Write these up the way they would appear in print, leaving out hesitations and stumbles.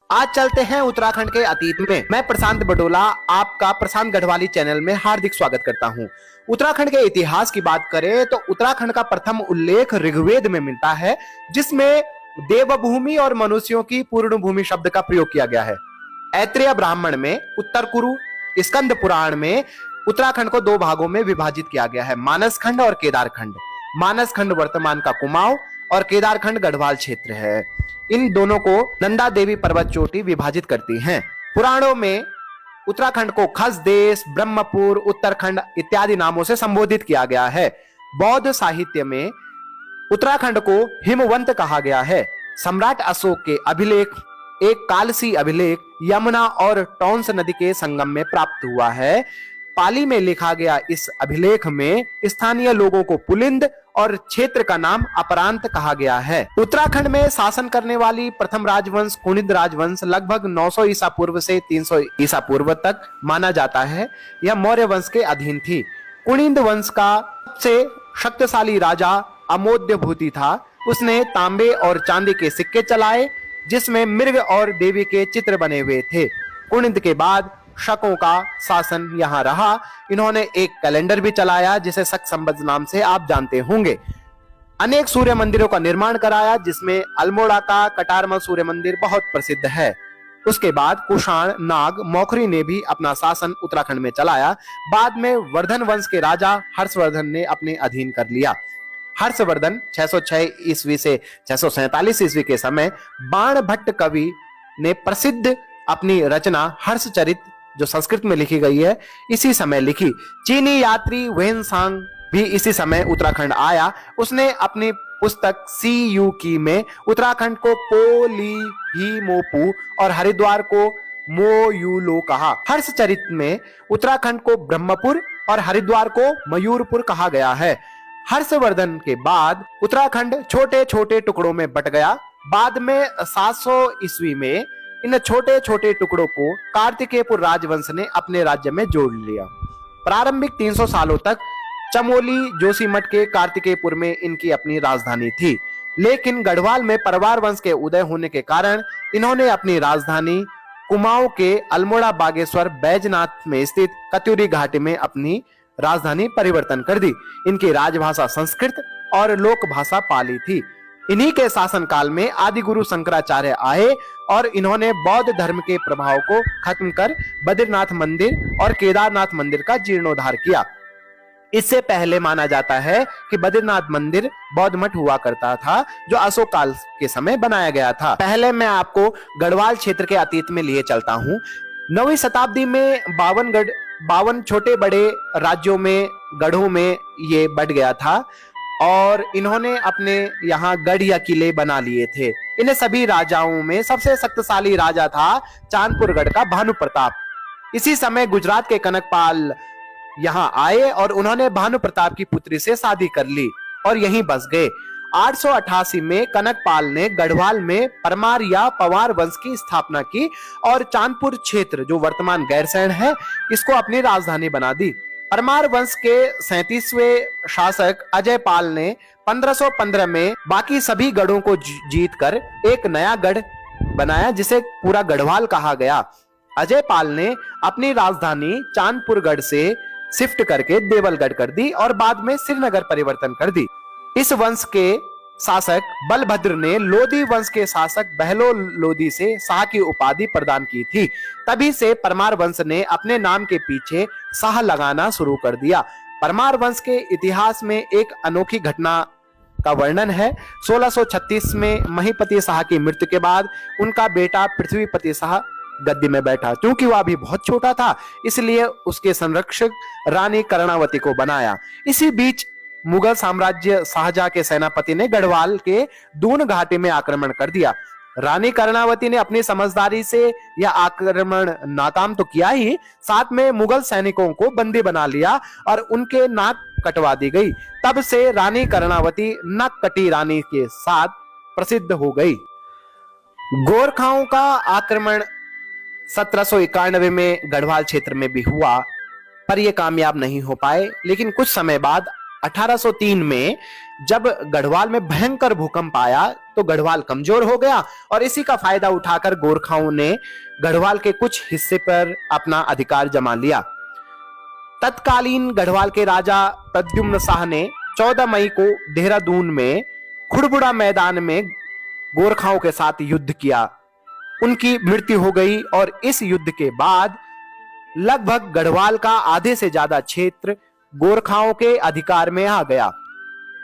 आज चलते हैं उत्तराखंड के अतीत में। मैं प्रशांत बडोला आपका प्रशांत गढ़वाली चैनल में हार्दिक स्वागत करता हूं। उत्तराखंड के इतिहास की बात करें तो उत्तराखंड का प्रथम उल्लेख ऋग्वेद में मिलता है, जिसमें देवभूमि और मनुष्यों की पूर्ण भूमि शब्द का प्रयोग किया गया है। ऐत्रेय ब्राह्मण में, उत्तर कुरु, स्कंद पुराण में उत्तराखंड को दो भागों में विभाजित किया गया है, मानस खंड और केदार खंड। मानस खंड वर्तमान का कुमाऊं और केदार खंड गढ़वाल क्षेत्र है। इन दोनों को नंदा देवी पर्वत चोटी विभाजित करती हैं। पुराणों में उत्तराखंड को खसदेश, ब्रह्मपुर, उत्तरखंड इत्यादि नामों से संबोधित किया गया है। बौद्ध साहित्य में उत्तराखंड को हिमवंत कहा गया है। सम्राट अशोक के अभिलेख, एक कालसी अभिलेख यमुना और टॉन्स नदी के संगम में प्राप्त हुआ है। पाली में लिखा गया इस अभिलेख में स्थानीय लोगों को पुलिंद और क्षेत्र का नाम अपरांत कहा गया है। उत्तराखंड में शासन करने वाली प्रथम राजवंश कुनिंद राजवंश लगभग 900 ईसा पूर्व से 300 ईसा पूर्व तक माना जाता है। यह मौर्य वंश के अधीन थी। कुनिंद वंश का सबसे शक्तिशाली राजा अमोद्य भूति था। उसने तांबे और चांदी के सिक्के चलाए, जिसमें मृग और देवी के चित्र बने हुए थे। कुनिंद के बाद शकों का शासन यहां रहा। इन्होंने एक कैलेंडर भी चलाया, जिसे शक संवत नाम से आप जानते होंगे। अनेक सूर्य मंदिरों का निर्माण कराया, जिसमें अल्मोड़ा का कटारमल सूर्य मंदिर बहुत प्रसिद्ध है। उसके बाद कुषाण, नाग, मौखरी ने भी अपना शासन उत्तराखंड में चलाया। बाद में वर्धन वंश के राजा हर्षवर्धन ने अपने अधीन कर लिया। हर्षवर्धन 606 ईस्वी से 647 ईस्वी के समय बाण भट्ट कवि ने प्रसिद्ध अपनी रचना हर्षचरित, जो संस्कृत में लिखी गई है, इसी समय लिखी। चीनी यात्री वेनसांग भी इसी समय उत्तराखंड आया। उसने अपनी पुस्तक सी यू की में उत्तराखंड को पो ली ही मोपू और हरिद्वार को मोयूलो कहा। हर्षचरित में उत्तराखंड को ब्रह्मपुर और हरिद्वार को मयूरपुर कहा गया है। हर्षवर्धन के बाद उत्तराखंड छोटे छोटे टुकड़ों में बट गया। बाद में 700 ईस्वी में इन छोटे छोटे टुकड़ों को कार्तिकेयपुर राजवंश ने अपने राज्य में जोड़ लिया। प्रारंभिक 300 सालों तक चमोली जोशीमठ के कार्तिकेयपुर में इनकी अपनी राजधानी थी, लेकिन गढ़वाल में परवार वंश के उदय होने के कारण इन्होंने अपनी राजधानी कुमाऊं के अल्मोड़ा बागेश्वर बैजनाथ में स्थित कत्यूरी घाटी में अपनी राजधानी परिवर्तन कर दी। इनकी राजभाषा संस्कृत और लोक भाषा पाली थी। इन्हीं के शासनकाल में आदि गुरु शंकराचार्य आए और इन्होंने बौद्ध धर्म के प्रभाव को खत्म कर बद्रीनाथ मंदिर और केदारनाथ मंदिर का जीर्णोद्धार किया। इससे पहले माना जाता है कि बद्रीनाथ मंदिर बौद्ध मठ हुआ करता था, जो अशोक काल के समय बनाया गया था। पहले मैं आपको गढ़वाल क्षेत्र के अतीत में लिए चलता हूँ। 9वीं शताब्दी में 52 छोटे बड़े राज्यों में, गढ़ों में ये बढ़ गया था और इन्होंने अपने यहाँ गढ़ या किले बना लिए थे। इन सभी राजाओं में सबसे शक्तिशाली राजा था चांदपुरगढ़ का भानु प्रताप। इसी समय गुजरात के कनकपाल यहाँ आए और उन्होंने भानु प्रताप की पुत्री से शादी कर ली और यहीं बस गए। 888 में कनकपाल ने गढ़वाल में परमार या पवार वंश की स्थापना की और चांदपुर क्षेत्र, जो वर्तमान गैरसैंण है, इसको अपनी राजधानी बना दी। परमार वंश के 37वें शासक अजय पाल ने 1515 में बाकी सभी गढ़ों को जीतकर एक नया गढ़ बनाया, जिसे पूरा गढ़वाल कहा गया। अजय पाल ने अपनी राजधानी चांदपुरगढ़ से शिफ्ट करके देवलगढ़ कर दी और बाद में श्रीनगर परिवर्तन कर दी। इस वंश के शासक बलभद्र ने लोधी वंश के शासक बहलो लोधी से शाह की उपाधि प्रदान की थी। तभी से परमार वंश ने अपने नाम के पीछे शाह लगाना शुरू कर दिया। परमार वंश के इतिहास में एक अनोखी घटना का वर्णन है। 1636 में महीपति शाह की मृत्यु के बाद उनका बेटा पृथ्वीपति शाह गद्दी में बैठा। क्योंकि वह अभी बहुत छोटा था, इसलिए उसके संरक्षक रानी कर्णावती को बनाया। इसी बीच मुगल साम्राज्य शाहजहां के सेनापति ने गढ़वाल के दून घाटी में आक्रमण कर दिया। रानी कर्णावती ने अपनी समझदारी से यह आक्रमण नाकाम तो किया ही, साथ में मुगल सैनिकों को बंदी बना लिया और उनके नाक कटवा दी गई। तब से रानी कर्णावती नक कटी रानी के साथ प्रसिद्ध हो गई। गोरखाओं का आक्रमण 1791 में गढ़वाल क्षेत्र में भी हुआ, पर यह कामयाब नहीं हो पाए। लेकिन कुछ समय बाद 1803 में जब गढ़वाल में भयंकर भूकंप आया तो गढ़वाल कमजोर हो गया और इसी का फायदा उठाकर गोरखाओं ने गढ़वाल के कुछ हिस्से पर अपना अधिकार जमा लिया। तत्कालीन गढ़वाल के राजा प्रद्युम्न शाह ने 14 मई को देहरादून में खुड़बुड़ा मैदान में गोरखाओं के साथ युद्ध किया। उनकी मृत्यु हो गई और इस युद्ध के बाद लगभग गढ़वाल का आधे से ज्यादा क्षेत्र गोरखाओं के अधिकार में आ गया।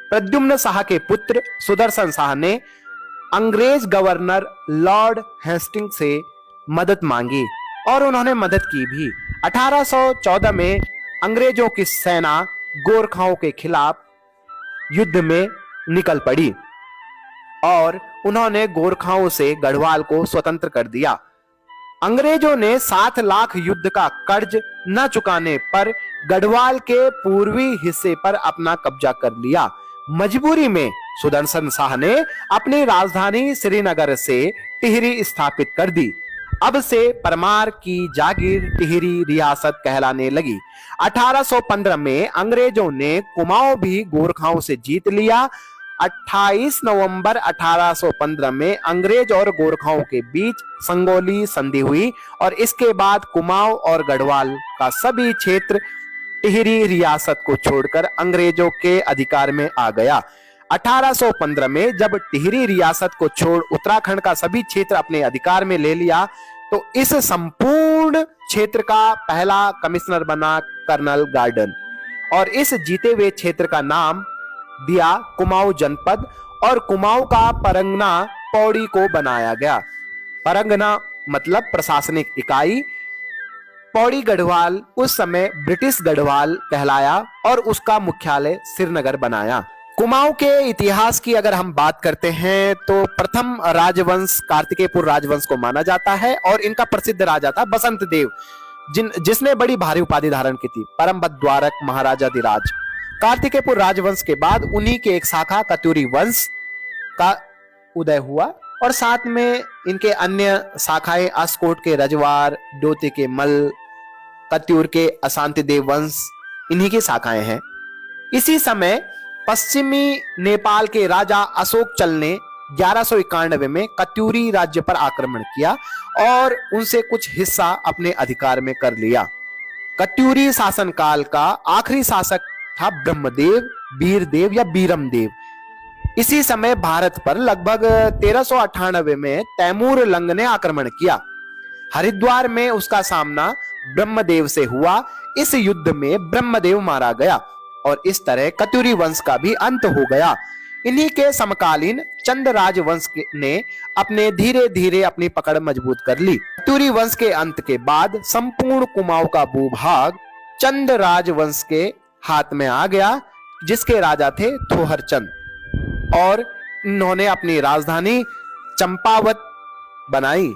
प्रद्युम्न शाह के पुत्र सुदर्शन शाह ने अंग्रेज गवर्नर लॉर्ड हेस्टिंग्स से मदद मांगी और उन्होंने मदद की भी। 1814 में अंग्रेजों की सेना गोरखाओं के खिलाफ युद्ध में निकल पड़ी और उन्होंने गोरखाओं से गढ़वाल को स्वतंत्र कर दिया। अंग्रेजों ने 7 लाख युद्ध का कर्ज न चुकाने पर गढ़वाल के पूर्वी हिस्से पर अपना कब्जा कर लिया। मजबूरी में सुदर्शन शाह ने अपनी राजधानी श्रीनगर से टिहरी स्थापित कर दी। अब से परमार की जागीर टिहरी रियासत कहलाने लगी। 1815 में अंग्रेजों ने कुमाऊं भी गोरखाओं से जीत लिया। 28 नवंबर 1815 में अंग्रेज और गोरखाओं के बीच संगोली संधि हुई और इसके बाद कुमाऊं और गढ़वाल का सभी क्षेत्र टिहरी रियासत को छोड़कर अंग्रेजों के अधिकार में आ गया। 1815 में जब टिहरी रियासत को छोड़ उत्तराखंड का सभी क्षेत्र अपने अधिकार में ले लिया तो इस संपूर्ण क्षेत्र का पहला कमिश्नर बना कर्नल गार्डन और इस जीते हुए क्षेत्र का नाम दिया कुमाऊं जनपद और कुमाऊं का परगना पौड़ी को बनाया गया। परगना मतलब प्रशासनिक इकाई। पौड़ी गढ़वाल उस समय ब्रिटिश गढ़वाल कहलाया और उसका मुख्यालय श्रीनगर बनाया। कुमाऊं के इतिहास की अगर हम बात करते हैं तो प्रथम राजवंश कार्तिकेयपुर राजवंश को माना जाता है और इनका प्रसिद्ध राजा था बसंत देव जिसने बड़ी भारी उपाधि धारण की थी, परम द्वारक महाराजाधिराज। कार्तिकेयपुर राजवंश के बाद उन्हीं के एक शाखा कत्यूरी वंश का उदय हुआ और साथ में इनके अन्य शाखाएं अस्कोट के रजवार, डोते के मल, कत्यूर के अशांति देव वंश इन्हीं की शाखाएं हैं। इसी समय पश्चिमी नेपाल के राजा अशोक चल ने 1191 में कत्यूरी राज्य पर आक्रमण किया और उनसे कुछ हिस्सा अपने अधिकार में कर लिया। कत्यूरी शासनकाल का आखिरी शासक था ब्रह्मदेव, बीरदेव या बीरमदेव। इसी समय भारत पर लगभग 1398 में तैमूर लंग ने आक्रमण किया। हरिद्वार में उसका सामना ब्रह्मदेव से हुआ। इस युद्ध में ब्रह्मदेव मारा गया और इस तरह कत्यूरी वंश का भी अंत हो गया। इन्हीं के समकालीन चंद राजवंश ने अपने धीरे धीरे अपनी पकड़ मजबूत कर ली। कत्यूरी वंश के अंत के बाद संपूर्ण कुमाऊं का भूभाग चंद राजवंश के हाथ में आ गया जिसके राजा थे थोहर चंद और इन्होंने अपनी राजधानी चंपावत बनाई।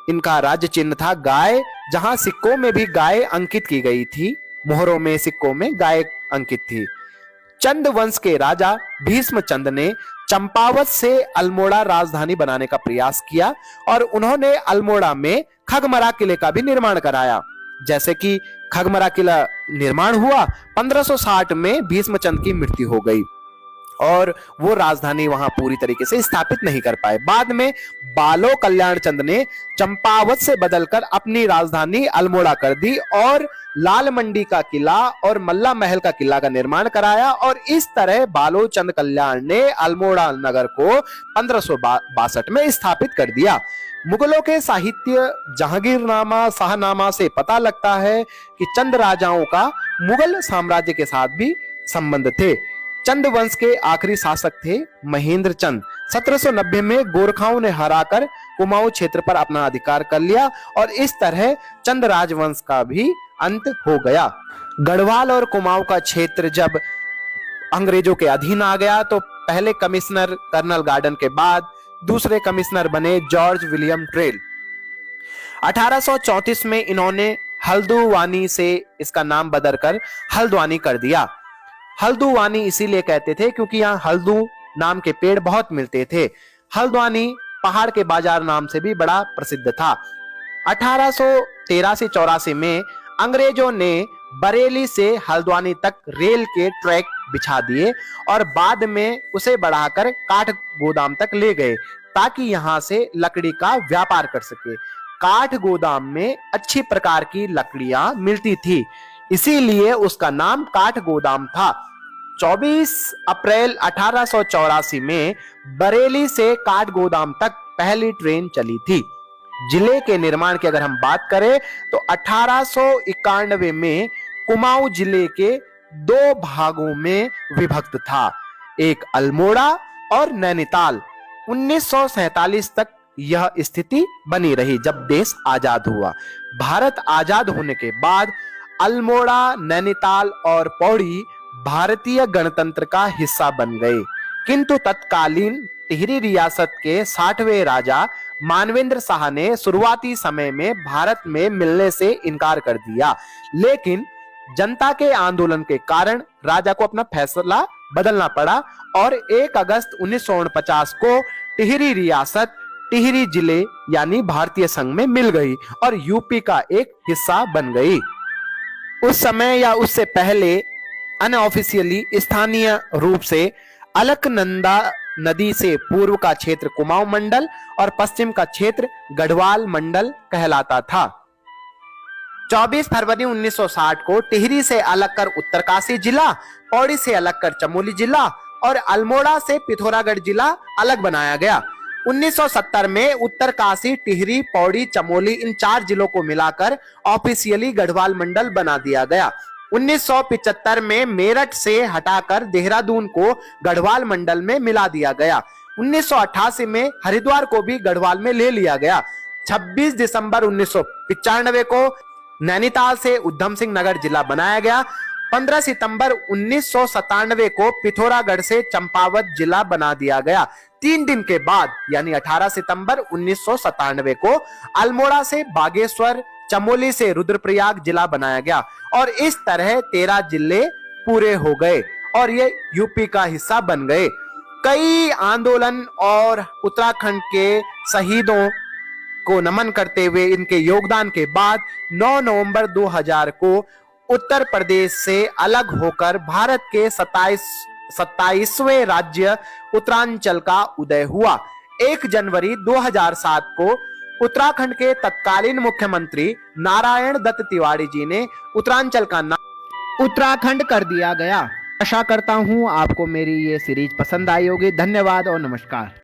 इनका राज्य चिन्ह था गाय, जहां सिक्कों में भी गाय अंकित की गई थी। मोहरों में, सिक्कों में गाय अंकित थी। चंद वंश के राजा भीष्म चंद ने चंपावत से अल्मोड़ा राजधानी बनाने का प्रयास किया और उन्होंने अल्मोड़ा में खगमरा किले का भी निर्माण कराया। जैसे कि खगमरा किला निर्माण हुआ, 1560 में भीष्मचंद की मृत्यु हो गई और वो राजधानी वहां पूरी तरीके से स्थापित नहीं कर पाए। बाद में बालो कल्याण चंद ने चंपावत से बदलकर अपनी राजधानी अल्मोड़ा कर दी और लाल मंडी का किला और मल्ला महल का किला का निर्माण कराया और इस तरह बालो चंद कल्याण ने अल्मोड़ा नगर को 1562 में स्थापित कर दिया। मुगलों के साहित्य जहांगीरनामा, शाहनामा से पता लगता है कि चंद राजाओं का मुगल साम्राज्य के साथ भी संबंध थे। चंद वंश के आखिरी शासक थे महेंद्र चंद। 1790 में गोरखाओं ने हराकर कुमाऊं क्षेत्र पर अपना अधिकार कर लिया और इस तरह चंद राजवंश का भी अंत हो गया। गढ़वाल और कुमाऊं का क्षेत्र जब अंग्रेजों के अधीन आ गया तो पहले कमिश्नर कर्नल गार्डन के बाद दूसरे कमिश्नर बने जॉर्ज विलियम ट्रेल। 1834 में इन्होंने हल्दुवानी से इसका नाम बदलकर हल्द्वानी कर दिया। हल्दुवानी इसीलिए कहते थे क्योंकि यहाँ हल्दू नाम के पेड़ बहुत मिलते थे। हल्द्वानी पहाड़ के बाजार नाम से भी बड़ा प्रसिद्ध था। 1883-84 में अंग्रेजों ने बरेली से हल्द्वानी तक रेल के ट्रैक बिछा दिए और बाद में उसे बढ़ाकर काठ गोदाम तक ले गए ताकि यहां से लकड़ी का व्यापार कर सके। काठ गोदाम में अच्छी प्रकार की लकड़ियां मिलती थी, इसीलिए उसका नाम काठ गोदाम था। 24 अप्रैल 1884 में बरेली से काठ गोदाम तक पहली ट्रेन चली थी। जिले के निर्माण की अगर हम बात करें तो 1891 में कुमाऊं जिले के दो भागों में विभक्त था, एक अल्मोड़ा और नैनीताल। 1947 तक यह स्थिति बनी रही जब देश आजाद हुआ। भारत आजाद होने के बाद अल्मोड़ा, नैनीताल और पौड़ी भारतीय गणतंत्र का हिस्सा बन गए, किंतु तत्कालीन टिहरी रियासत के 60वें राजा मानवेंद्र शाह ने शुरुआती समय में भारत में मिलने से इनकार कर दिया, लेकिन जनता के आंदोलन के कारण राजा को अपना फैसला बदलना पड़ा और 1 अगस्त 1949 को टिहरी रियासत टिहरी जिले यानी भारतीय संघ में मिल गई और यूपी का एक हिस्सा बन गई। उस समय या उससे पहले अनऑफिशियली स्थानीय रूप से अलकनंदा नदी से पूर्व का क्षेत्र कुमाऊं मंडल और पश्चिम का क्षेत्र गढ़वाल मंडल कहलाता था। 24 फरवरी 1960 को टिहरी से अलग कर उत्तरकाशी जिला, पौड़ी से अलग कर चमोली जिला और अल्मोड़ा से पिथौरागढ़ जिला अलग बनाया गया। 1970 में उत्तरकाशी, टिहरी, पौड़ी, चमोली इन 4 जिलों को मिलाकर ऑफिशियली गढ़वाल मंडल बना दिया गया। 1975 में मेरठ से हटाकर देहरादून को गढ़वाल मंडल में मिला दिया गया। 1988 में हरिद्वार को भी गढ़वाल में ले लिया गया। 26 दिसंबर 1995 को नैनीताल से उधम सिंह नगर जिला बनाया गया। 15 सितंबर 1997 को पिथौरागढ़ से चंपावत जिला बना दिया गया। 3 दिन के बाद यानी 18 सितंबर 1997 को अल्मोड़ा से बागेश्वर, चमोली से रुद्रप्रयाग जिला बनाया गया और इस तरह 13 जिले पूरे हो गए और ये यूपी का हिस्सा बन गए। कई आंदोलन और उत्तराखंड के शहीदों को नमन करते हुए इनके योगदान के बाद 9 नवंबर 2000 को उत्तर प्रदेश से अलग होकर भारत के 27वें राज्य उत्तरांचल का उदय हुआ। 1 जनवरी 2007 को उत्तराखंड के तत्कालीन मुख्यमंत्री नारायण दत्त तिवारी जी ने उत्तरांचल का नाम उत्तराखंड कर दिया गया। आशा करता हूं आपको मेरी ये सीरीज पसंद आई होगी। धन्यवाद और नमस्कार।